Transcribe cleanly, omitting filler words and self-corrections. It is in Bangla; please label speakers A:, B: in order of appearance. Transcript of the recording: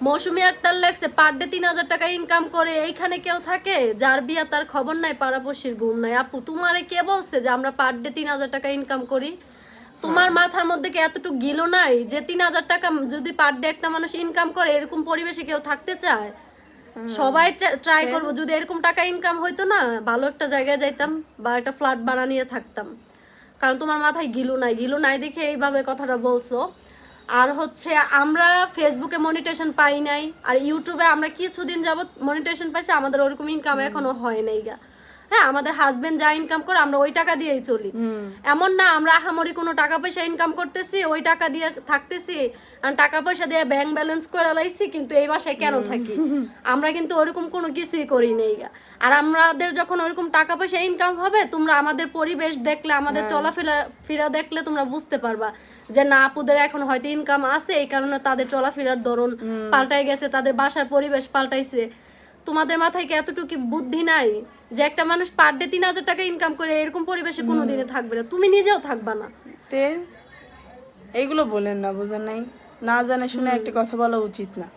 A: মৌসুমী আক্তার লেখছে পার ডে 3000 টাকা ইনকাম করে, এইখানে কেউ থাকে যার বিয়া তার খবর নাই, পাড়াপড়শির ঘুম নাই। আপু তোমারে কে বলছে যে আমরা পার ডে 3000 টাকা ইনকাম করি? তোমার মাথার মধ্যে কি এতটুকু গিলো নাই যে 3000 টাকা যদি পার ডে একটা মানুষ ইনকাম করে, এরকম পরিবেশে কেউ থাকতে চায়? সবাই ট্রাই করবো, যদি এরকম টাকা ইনকাম হইতো না, ভালো একটা জায়গায় যাইতাম বা একটা ফ্ল্যাট ভাড়া নিয়ে থাকতাম। কারণ তোমার মাথায় গিলু নাই দেখে এইভাবে কথাটা বলছো। আর হচ্ছে আমরা ফেসবুকে মনিটেশন পাই নাই, আর ইউটিউবে আমরা কিছুদিন যাবত মনিটেশন পাইছি, আমাদের ওরকম ইনকাম এখনো হয় নাই গা। হ্যাঁ, আমাদের হাজবেন্ড যা ইনকাম করে আমরা ওই টাকা দিয়েই চলি। এমন না আমরা আহামরি কোনো টাকা পয়সা ইনকাম করতেছি, ওই টাকা দিয়ে থাকতেছি, আর টাকা পয়সা দিয়ে ব্যাংক ব্যালেন্স করে লাইছি, কিন্তু এই বাসায় কেন থাকি? আমরা কিন্তু ওরকম কোনো কিছুই করি নেই গা। আর আমাদের যখন ওরকম টাকা পয়সা ইনকাম হবে, তোমরা আমাদের পরিবেশ দেখলে, আমাদের চলাফেরা দেখলে তোমরা বুঝতে পারবা যে না, আপুদের এখন হয়তো ইনকাম আছে, এই কারণে তাদের চলাফেরার ধরন পাল্টাই গেছে, তাদের বাসার পরিবেশ পাল্টাইছে। তোমাদের মাথায় কি এতটুকু বুদ্ধি নাই যে একটা মানুষ পার ডে 3000 টাকা ইনকাম করে এরকম পরিবেশে কোনোদিনে থাকবে না? তুমি নিজেও থাকবা না।
B: তে এইগুলো বলেন না, বুঝেন নাই? না জানে শুনে একটা কথা বলা উচিত না।